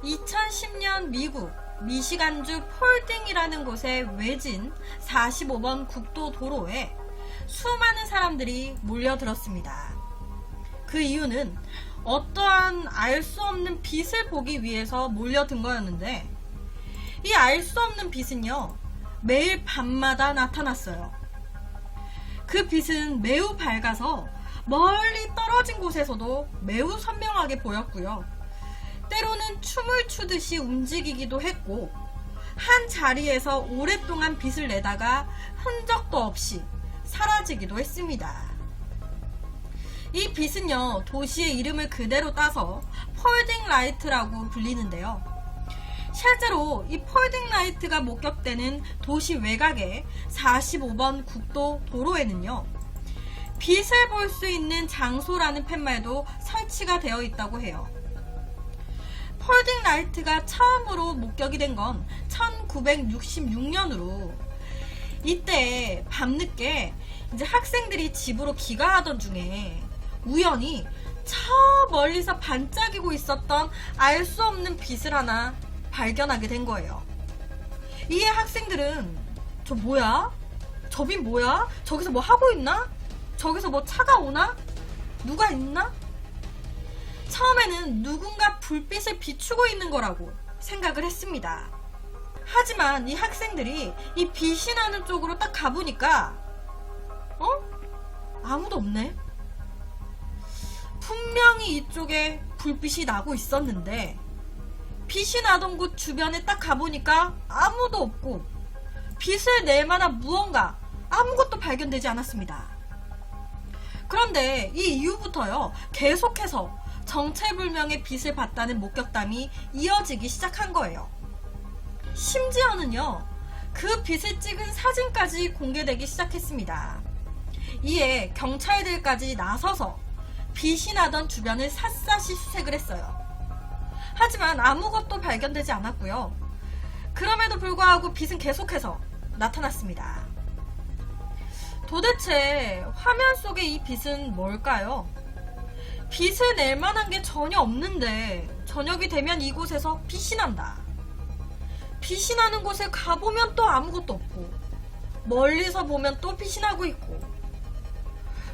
2010년 미국 미시간주 폴딩이라는 곳에 외진 45번 국도 도로에 수많은 사람들이 몰려들었습니다. 그 이유는 어떠한 알 수 없는 빛을 보기 위해서 몰려든 거였는데, 이 알 수 없는 빛은요, 매일 밤마다 나타났어요. 그 빛은 매우 밝아서 멀리 떨어진 곳에서도 매우 선명하게 보였고요. 때로는 춤을 추듯이 움직이기도 했고, 한 자리에서 오랫동안 빛을 내다가 흔적도 없이 사라지기도 했습니다. 이 빛은요, 도시의 이름을 그대로 따서 폴딩 라이트라고 불리는데요. 실제로 이 폴딩 라이트가 목격되는 도시 외곽의 45번 국도 도로에는요, 빛을 볼 수 있는 장소라는 팻말도 설치가 되어 있다고 해요. 폴딩 라이트가 처음으로 목격이 된 건 1966년으로, 이때 밤늦게 이제 학생들이 집으로 귀가하던 중에 우연히 저 멀리서 반짝이고 있었던 알 수 없는 빛을 하나 발견하게 된 거예요. 이에 학생들은 저 뭐야? 저 빛 뭐야? 저기서 뭐 하고 있나? 저기서 뭐 차가 오나? 누가 있나? 처음에는 누군가 불빛을 비추고 있는 거라고 생각을 했습니다. 하지만 이 학생들이 이 빛이 나는 쪽으로 딱 가보니까 아무도 없네. 분명히 이쪽에 불빛이 나고 있었는데 빛이 나던 곳 주변에 딱 가보니까 아무도 없고 빛을 낼 만한 무언가 아무것도 발견되지 않았습니다. 그런데 이 이후부터요, 계속해서 정체불명의 빛을 봤다는 목격담이 이어지기 시작한 거예요. 심지어는요, 그 빛을 찍은 사진까지 공개되기 시작했습니다. 이에 경찰들까지 나서서 빛이 나던 주변을 샅샅이 수색을 했어요. 하지만 아무것도 발견되지 않았고요. 그럼에도 불구하고 빛은 계속해서 나타났습니다. 도대체 화면 속의 이 빛은 뭘까요? 빛을 낼 만한 게 전혀 없는데 저녁이 되면 이곳에서 빛이 난다. 빛이 나는 곳에 가보면 또 아무것도 없고, 멀리서 보면 또 빛이 나고 있고.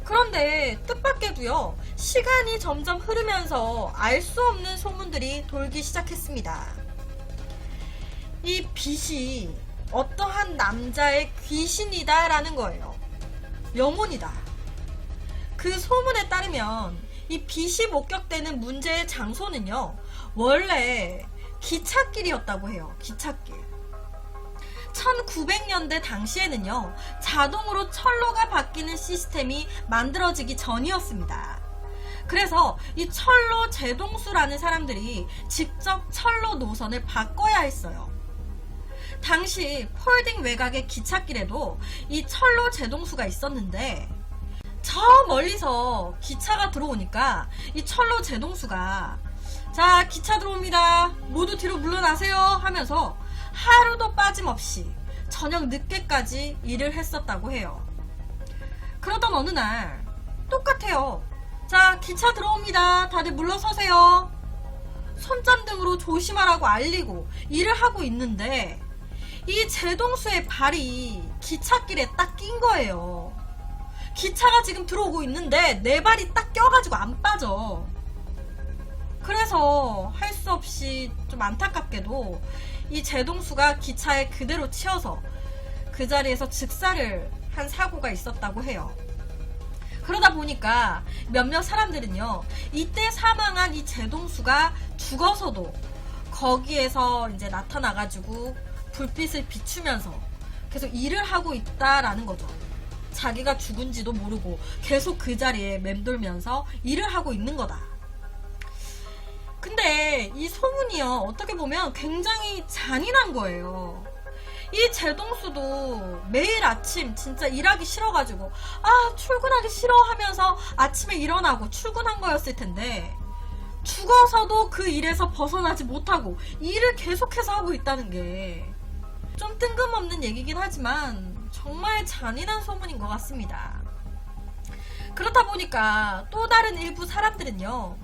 그런데 뜻밖에도요, 시간이 점점 흐르면서 알 수 없는 소문들이 돌기 시작했습니다. 이 빛이 어떠한 남자의 귀신이다 라는 거예요. 영혼이다. 그 소문에 따르면 이 빛이 목격되는 문제의 장소는요, 원래 기찻길이었다고 해요. 기찻길. 1900년대 당시에는요, 자동으로 철로가 바뀌는 시스템이 만들어지기 전이었습니다. 그래서 이 철로 제동수라는 사람들이 직접 철로 노선을 바꿔야 했어요. 당시 폴딩 외곽의 기찻길에도 이 철로 제동수가 있었는데, 저 멀리서 기차가 들어오니까 이 철로 제동수가 자, 기차 들어옵니다. 모두 뒤로 물러나세요 하면서 하루도 빠짐없이 저녁 늦게까지 일을 했었다고 해요. 그러던 어느 날 똑같아요. 자, 기차 들어옵니다. 다들 물러서세요. 손전등으로 조심하라고 알리고 일을 하고 있는데 이 제동수의 발이 기찻길에 딱 낀 거예요. 기차가 지금 들어오고 있는데 내 발이 딱 껴가지고 안 빠져. 그래서 할 수 없이 좀 안타깝게도 이 제동수가 기차에 그대로 치여서 그 자리에서 즉사를 한 사고가 있었다고 해요. 그러다 보니까 몇몇 사람들은요, 이때 사망한 이 제동수가 죽어서도 거기에서 이제 나타나가지고 불빛을 비추면서 계속 일을 하고 있다라는 거죠. 자기가 죽은지도 모르고 계속 그 자리에 맴돌면서 일을 하고 있는 거다. 근데 이 소문이요, 어떻게 보면 굉장히 잔인한 거예요. 이 제동수도 매일 아침 진짜 일하기 싫어가지고 출근하기 싫어 하면서 아침에 일어나고 출근한 거였을 텐데, 죽어서도 그 일에서 벗어나지 못하고 일을 계속해서 하고 있다는 게 좀 뜬금없는 얘기긴 하지만 정말 잔인한 소문인 것 같습니다. 그렇다 보니까 또 다른 일부 사람들은요,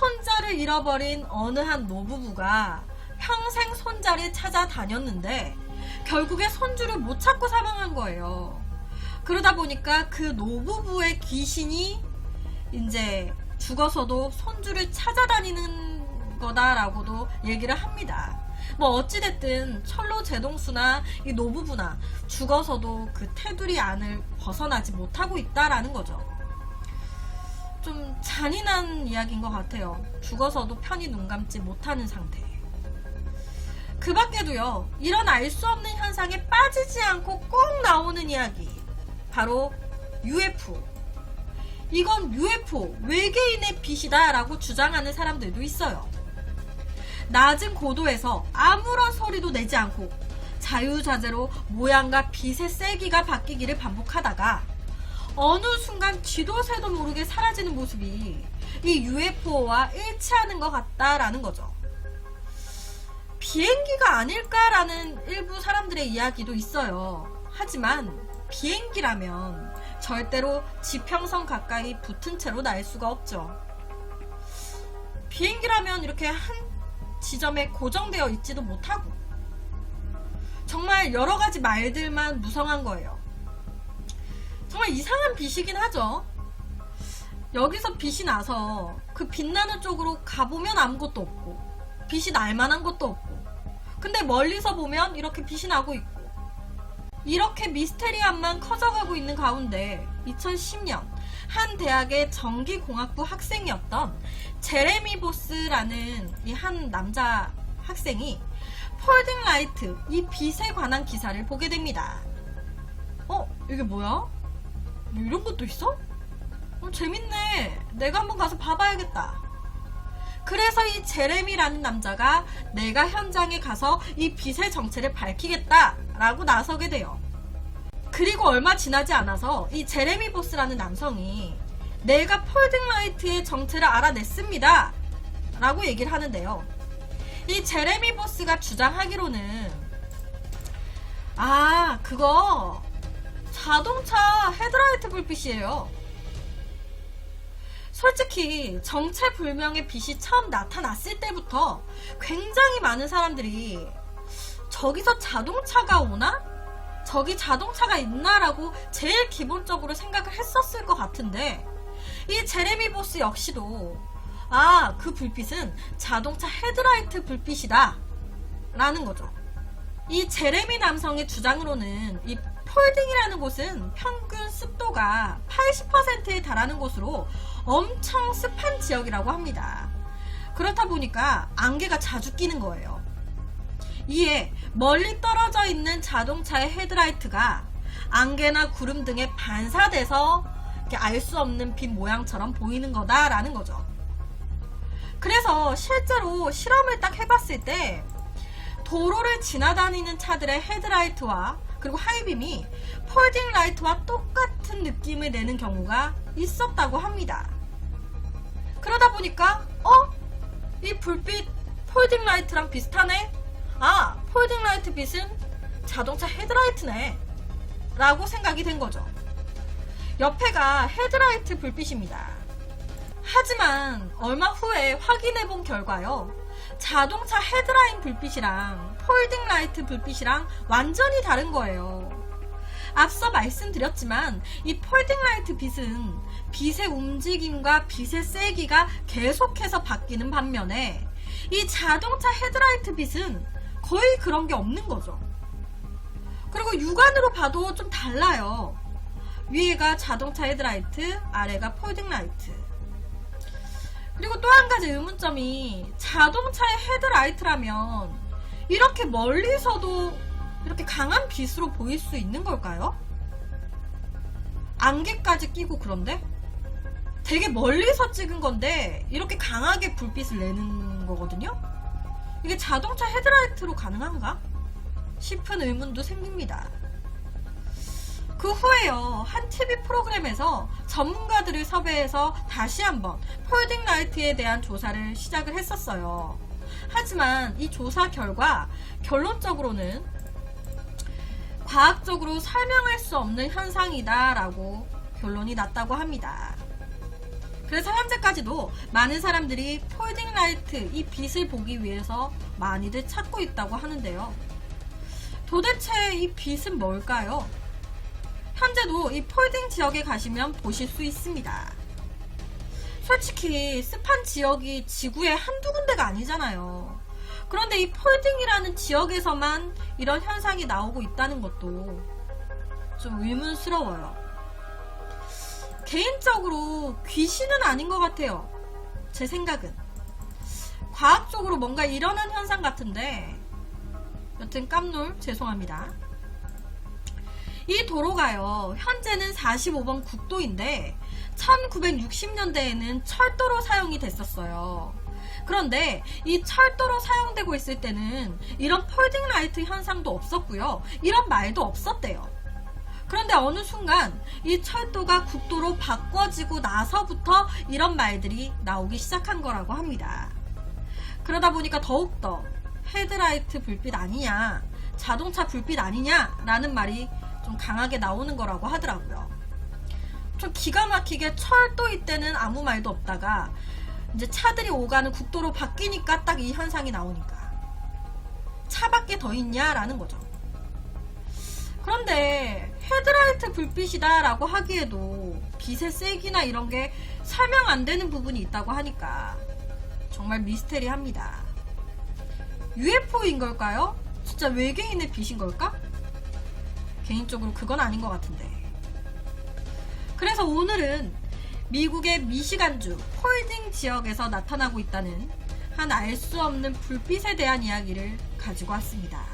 손자를 잃어버린 어느 한 노부부가 평생 손자를 찾아다녔는데 결국에 손주를 못 찾고 사망한 거예요. 그러다 보니까 그 노부부의 귀신이 이제 죽어서도 손주를 찾아다니는 거다라고도 얘기를 합니다. 뭐 어찌됐든 철로 제동수나 이 노부부나 죽어서도 그 테두리 안을 벗어나지 못하고 있다라는 거죠. 좀 잔인한 이야기인 것 같아요. 죽어서도 편히 눈 감지 못하는 상태. 그 밖에도요, 이런 알 수 없는 현상에 빠지지 않고 꼭 나오는 이야기, 바로 UFO. 이건 UFO, 외계인의 빛이다 라고 주장하는 사람들도 있어요. 낮은 고도에서 아무런 소리도 내지 않고 자유자재로 모양과 빛의 세기가 바뀌기를 반복하다가 어느 순간 쥐도 새도 모르게 사라지는 모습이 이 UFO와 일치하는 것 같다라는 거죠. 비행기가 아닐까라는 일부 사람들의 이야기도 있어요. 하지만 비행기라면 절대로 지평선 가까이 붙은 채로 날 수가 없죠. 비행기라면 이렇게 한 지점에 고정되어 있지도 못하고 정말 여러가지 말들만 무성한 거예요. 정말 이상한 빛이긴 하죠. 여기서 빛이 나서 그 빛나는 쪽으로 가보면 아무것도 없고 빛이 날 만한 것도 없고 근데 멀리서 보면 이렇게 빛이 나고 있고 이렇게 미스테리함만 커져가고 있는 가운데 2010년 한 대학의 전기공학부 학생이었던 제레미 보스라는 이 한 남자 학생이 폴딩 라이트, 이 빛에 관한 기사를 보게 됩니다. 이게 뭐야? 뭐 이런 것도 있어? 재밌네. 내가 한번 가서 봐봐야겠다. 그래서 이 제레미라는 남자가 내가 현장에 가서 이 빛의 정체를 밝히겠다 라고 나서게 돼요. 그리고 얼마 지나지 않아서 이 제레미 보스라는 남성이 내가 폴딩 라이트의 정체를 알아냈습니다 라고 얘기를 하는데요. 이 제레미 보스가 주장하기로는 그거 자동차 헤드라이트 불빛이에요. 솔직히 정체불명의 빛이 처음 나타났을 때부터 굉장히 많은 사람들이 저기서 자동차가 오나? 저기 자동차가 있나라고 제일 기본적으로 생각을 했었을 것 같은데 이 제레미 보스 역시도 그 불빛은 자동차 헤드라이트 불빛이다 라는 거죠. 이 제레미 남성의 주장으로는 이 폴딩이라는 곳은 평균 습도가 80%에 달하는 곳으로 엄청 습한 지역이라고 합니다. 그렇다 보니까 안개가 자주 끼는 거예요. 이에 멀리 떨어져 있는 자동차의 헤드라이트가 안개나 구름 등에 반사돼서 알 수 없는 빛 모양처럼 보이는 거다라는 거죠. 그래서 실제로 실험을 딱 해봤을 때 도로를 지나다니는 차들의 헤드라이트와 그리고 하이빔이 폴딩 라이트와 똑같은 느낌을 내는 경우가 있었다고 합니다. 그러다 보니까 이 불빛 폴딩 라이트랑 비슷하네? 폴딩 라이트 빛은 자동차 헤드라이트네 라고 생각이 된 거죠. 옆에가 헤드라이트 불빛입니다. 하지만 얼마 후에 확인해 본 결과요, 자동차 헤드라인 불빛이랑 폴딩 라이트 불빛이랑 완전히 다른 거예요. 앞서 말씀드렸지만 이 폴딩 라이트 빛은 빛의 움직임과 빛의 세기가 계속해서 바뀌는 반면에 이 자동차 헤드라이트 빛은 거의 그런 게 없는 거죠. 그리고 육안으로 봐도 좀 달라요. 위에가 자동차 헤드라이트, 아래가 폴딩 라이트. 그리고 또 한 가지 의문점이 자동차의 헤드라이트라면 이렇게 멀리서도 이렇게 강한 빛으로 보일 수 있는 걸까요? 안개까지 끼고 그런데? 되게 멀리서 찍은 건데 이렇게 강하게 불빛을 내는 거거든요? 이게 자동차 헤드라이트로 가능한가? 싶은 의문도 생깁니다. 그 후에요, 한 TV 프로그램에서 전문가들을 섭외해서 다시 한번 폴딩 라이트에 대한 조사를 시작을 했었어요. 하지만 이 조사 결과 결론적으로는 과학적으로 설명할 수 없는 현상이다 라고 결론이 났다고 합니다. 그래서 현재까지도 많은 사람들이 폴딩 라이트 이 빛을 보기 위해서 많이들 찾고 있다고 하는데요. 도대체 이 빛은 뭘까요? 현재도 이 폴딩 지역에 가시면 보실 수 있습니다. 솔직히 습한 지역이 지구에 한두 군데가 아니잖아요. 그런데 이 폴딩이라는 지역에서만 이런 현상이 나오고 있다는 것도 좀 의문스러워요. 개인적으로 귀신은 아닌 것 같아요. 제 생각은. 과학적으로 뭔가 일어난 현상 같은데 여튼 깜놀 죄송합니다. 이 도로가요, 현재는 45번 국도인데 1960년대에는 철도로 사용이 됐었어요. 그런데 이 철도로 사용되고 있을 때는 이런 폴딩 라이트 현상도 없었고요. 이런 말도 없었대요. 그런데 어느 순간 이 철도가 국도로 바꿔지고 나서부터 이런 말들이 나오기 시작한 거라고 합니다. 그러다 보니까 더욱더 헤드라이트 불빛 아니냐, 자동차 불빛 아니냐 라는 말이 좀 강하게 나오는 거라고 하더라고요. 좀 기가 막히게 철도일 때는 아무 말도 없다가 이제 차들이 오가는 국도로 바뀌니까 딱 이 현상이 나오니까 차밖에 더 있냐 라는 거죠. 그런데 헤드라이트 불빛이다 라고 하기에도 빛의 세기나 이런 게 설명 안 되는 부분이 있다고 하니까 정말 미스테리합니다. UFO인 걸까요? 진짜 외계인의 빛인 걸까? 개인적으로 그건 아닌 것 같은데. 그래서 오늘은 미국의 미시간주 폴딩 지역에서 나타나고 있다는 한 알 수 없는 불빛에 대한 이야기를 가지고 왔습니다.